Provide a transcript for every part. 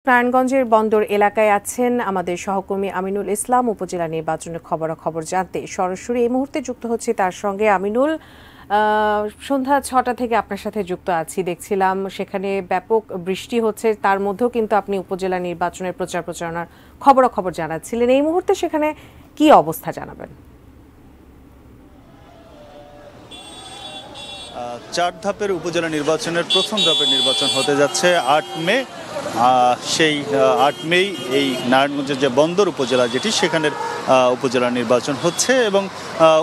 নারায়ণগঞ্জের বন্দর এলাকায় আছেন আমাদের সহকর্মী আমিনুল ইসলাম। উপজেলা নির্বাচনের খবরাখবর জানতে সরাসরি এই মুহূর্তে যুক্ত হচ্ছে তার সঙ্গে। আমিনুল, সন্ধ্যা 6টা থেকে আপনার সাথে যুক্ত আছি। দেখছিলাম সেখানে ব্যাপক বৃষ্টি হচ্ছে, তার মধ্যেও কিন্তু আপনি উপজেলা নির্বাচনের প্রচার প্রচারণার খবরাখবর জানাচ্ছিলেন। এই মুহূর্তে সেখানে কি অবস্থা জানাবেন? 4 ধাপের উপজেলা নির্বাচনের প্রথম ধাপের নির্বাচন হতে যাচ্ছে 8 মে। সেই 8 মেই এই নারায়ণগঞ্জের যে বন্দর উপজেলা যেটি, সেখানের উপজেলা নির্বাচন হচ্ছে এবং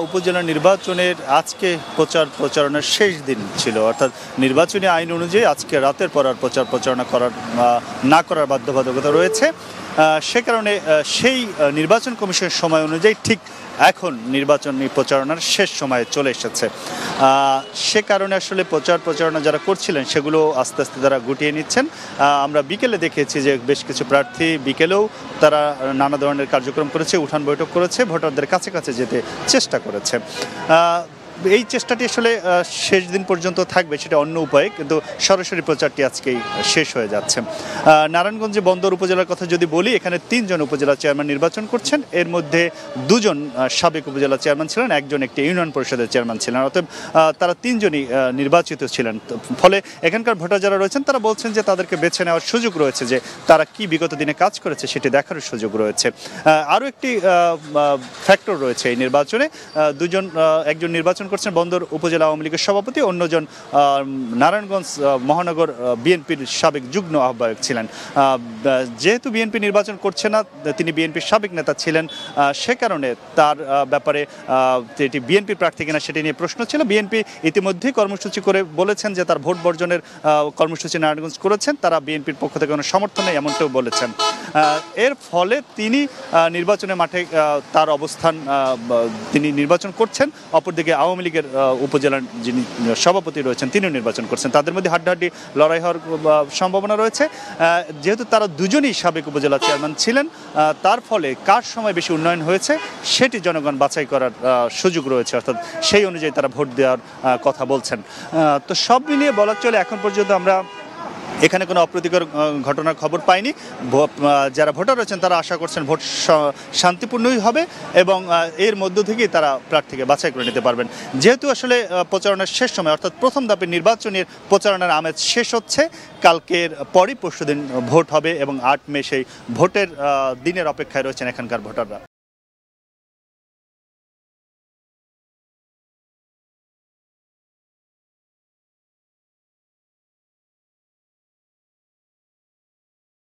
উপজেলা নির্বাচনের আজকে প্রচারণার শেষ দিন ছিল। অর্থাৎ নির্বাচনী আইন অনুযায়ী আজকে রাতের পর আর প্রচারণা না করার বাধ্যবাধকতা রয়েছে। সে কারণে সেই নির্বাচন কমিশনের সময় অনুযায়ী ঠিক এখন নির্বাচনী প্রচারণার শেষ সময়ে চলে এসেছে। সে কারণে আসলে প্রচারণা যারা করছিলেন সেগুলো আস্তে আস্তে তারা গুটিয়ে নিচ্ছেন। আমরা বিকেলে দেখেছি যে বেশ কিছু প্রার্থী বিকেলেও তারা নানা ধরনের কার্যক্রম করেছে, উঠান বৈঠক করেছে, ভোটারদের কাছে যেতে চেষ্টা করেছে। এই চেষ্টাটি আসলে শেষ দিন পর্যন্ত থাকবে সেটা অন্য উপায়ে, কিন্তু সরাসরি প্রচারটি আজকেই শেষ হয়ে যাচ্ছে। নারায়ণগঞ্জে বন্দর উপজেলার কথা যদি বলি, এখানে 3 জন উপজেলা চেয়ারম্যান নির্বাচন করছেন। এর মধ্যে 2 জন সাবেক উপজেলা চেয়ারম্যান ছিলেন, একজন একটি ইউনিয়ন পরিষদের চেয়ারম্যান ছিলেন। অতএব তারা 3 জনই নির্বাচিত ছিলেন। ফলে এখানকার ভোটার যারা রয়েছেন তারা বলছেন যে তাদেরকে বেছে নেওয়ার সুযোগ রয়েছে, যে তারা কি বিগত দিনে কাজ করেছে সেটি দেখার সুযোগ রয়েছে। আরও একটি ফ্যাক্টর রয়েছে এই নির্বাচনে। একজন নির্বাচন করছেন বন্দর উপজেলা আওয়ামী লীগের সভাপতি, অন্যজন নারায়ণগঞ্জ মহানগর বিএনপির সাবেক যুগ্ম আহ্বায়ক ছিলেন। যেহেতু বিএনপি নির্বাচন করছে না, তিনি বিএনপির সাবেক নেতা ছিলেন, সে কারণে তার ব্যাপারে এটি বিএনপি প্রার্থী কিনা সেটি নিয়ে প্রশ্ন ছিল। বিএনপি ইতিমধ্যেই কর্মসূচি করে বলেছেন যে তার ভোট বর্জনের কর্মসূচি নারায়ণগঞ্জ করেছেন, তারা বিএনপির পক্ষ থেকে কোনো সমর্থন নেই এমনটাও বলেছেন। এর ফলে তিনি নির্বাচনের মাঠে তার অবস্থান, তিনি নির্বাচন করছেন। অপরদিকে আওয়ামী লীগের উপজেলার যিনি সভাপতি রয়েছেন তিনিও নির্বাচন করছেন। তাদের মধ্যে হাড্ডাহাড্ডি লড়াই হওয়ার সম্ভাবনা রয়েছে। যেহেতু তারা দুজনই সাবেক উপজেলা চেয়ারম্যান ছিলেন, তার ফলে কার সময় বেশি উন্নয়ন হয়েছে সেটি জনগণ বাছাই করার সুযোগ রয়েছে, অর্থাৎ সেই অনুযায়ী তারা ভোট দেওয়ার কথা বলছেন। তো সব মিলিয়ে বলা চলে এখন পর্যন্ত আমরা এখানে কোনো অপ্রীতিকর ঘটনার খবর পাইনি। যারা ভোটার রয়েছেন তারা আশা করছেন ভোট শান্তিপূর্ণই হবে এবং এর মধ্য থেকেই তারা প্রার্থীকে বাছাই করে নিতে পারবেন। যেহেতু আসলে প্রচারণার শেষ সময়, অর্থাৎ প্রথম ধাপের নির্বাচনের প্রচারণার আমেজ শেষ হচ্ছে, কালকের পরই পরশুদিন ভোট হবে এবং 8 মে সেই ভোটের দিনের অপেক্ষায় রয়েছেন এখানকার ভোটাররা।